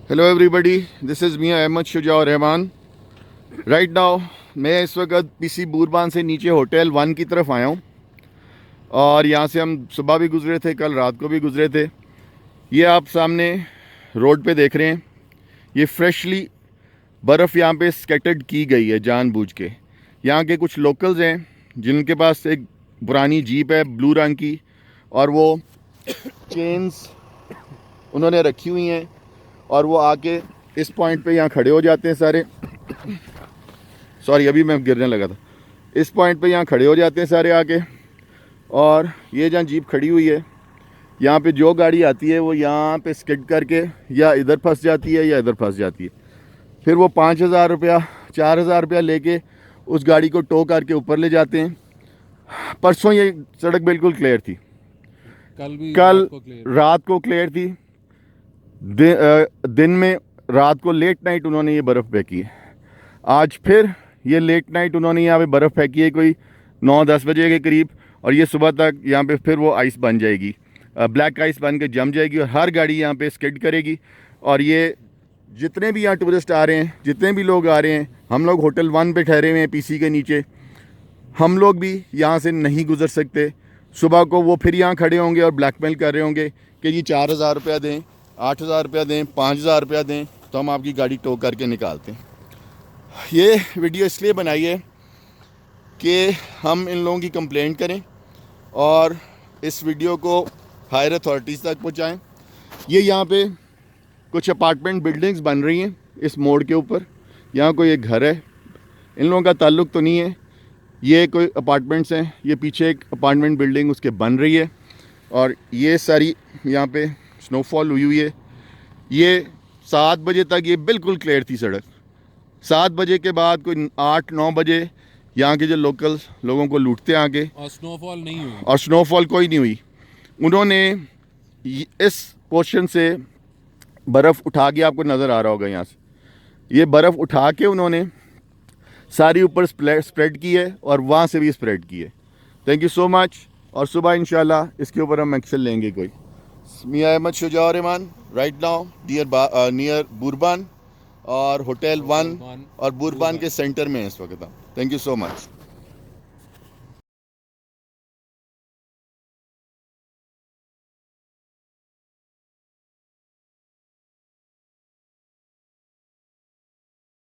Hello everybody, this is Mian Ahmad Shuja Rahman. Right now मैं इस वक्त पीसी बूरबान से नीचे होटल 1 की तरफ आया हूँ और यहाँ से हम सुबह भी गुज़रे थे, कल रात को भी गुज़रे थे। ये आप सामने रोड पे देख रहे हैं, ये फ्रेशली बर्फ़ यहाँ पे स्कैटर्ड की गई है जानबूझ के। यहाँ के कुछ लोकल्स हैं जिनके पास एक पुरानी जीप है ब्लू रंग की और वो चेन्स उन्होंने रखी हुई हैं और वो आके इस पॉइंट पे यहाँ खड़े हो जाते हैं सारे। सॉरी, अभी मैं गिरने लगा था। इस पॉइंट पे यहाँ खड़े हो जाते हैं सारे आके, और ये जहाँ जीप खड़ी हुई है यहाँ पे जो गाड़ी आती है वो यहाँ पे स्किड करके या इधर फंस जाती है या इधर फंस जाती है। फिर वो 5,000 रुपया 4,000 रुपया लेके उस गाड़ी को टो करके ऊपर ले जाते हैं। परसों ये सड़क बिल्कुल क्लियर थी, कल रात को क्लियर थी। दिन में रात को लेट नाइट उन्होंने ये बर्फ़ फेंकी है। आज फिर ये लेट नाइट उन्होंने यहाँ पे बर्फ़ फेंकी है कोई 9-10 बजे के करीब, और ये सुबह तक यहाँ पे फिर वो आइस बन जाएगी, ब्लैक आइस बन के जम जाएगी और हर गाड़ी यहाँ पे स्किड करेगी। और ये जितने भी यहाँ टूरिस्ट आ रहे हैं, जितने भी लोग आ रहे हैं, हम लोग होटल 1 पे ठहरे हुए हैं पीसी के नीचे, हम लोग भी यहाँ से नहीं गुजर सकते। सुबह को वो फिर यहाँ खड़े होंगे और ब्लैकमेल कर रहे होंगे कि जी 4,000 रुपया दें, 8,000 रुपया दें, 5,000 रुपया दें तो हम आपकी गाड़ी टो करके निकालते हैं। ये वीडियो इसलिए बनाई है कि हम इन लोगों की कंप्लेंट करें और इस वीडियो को हायर अथॉरिटीज़ तक पहुंचाएं। ये यहाँ पे कुछ अपार्टमेंट बिल्डिंग्स बन रही हैं इस मोड़ के ऊपर। यहाँ कोई एक घर है, इन लोगों का ताल्लुक़ तो नहीं है, ये कोई अपार्टमेंट्स हैं। ये पीछे एक अपार्टमेंट बिल्डिंग उसके बन रही है और ये सारी यहाँ पे स्नोफॉल हुई हुई है। ये 7 बजे तक ये बिल्कुल क्लियर थी सड़क। 7 बजे के बाद कोई 8-9 बजे यहाँ के जो लोकल लोगों को लूटते आके, और स्नोफॉल नहीं हुई, और स्नोफॉल कोई नहीं हुई। उन्होंने इस पोर्शन से बर्फ़ उठा के, आपको नज़र आ रहा होगा यहाँ से, ये बर्फ़ उठा के उन्होंने सारी ऊपर स्प्रेड की है और वहाँ से भी स्प्रेड की है। Thank you so much. और सुबह इंशाल्लाह इसके ऊपर हम एक्शन लेंगे कोई। मियां Ahmad Shuja Rahman, right now near Burban और होटल 1 और बुरबान के सेंटर में है इस वक्त। Thank you so much.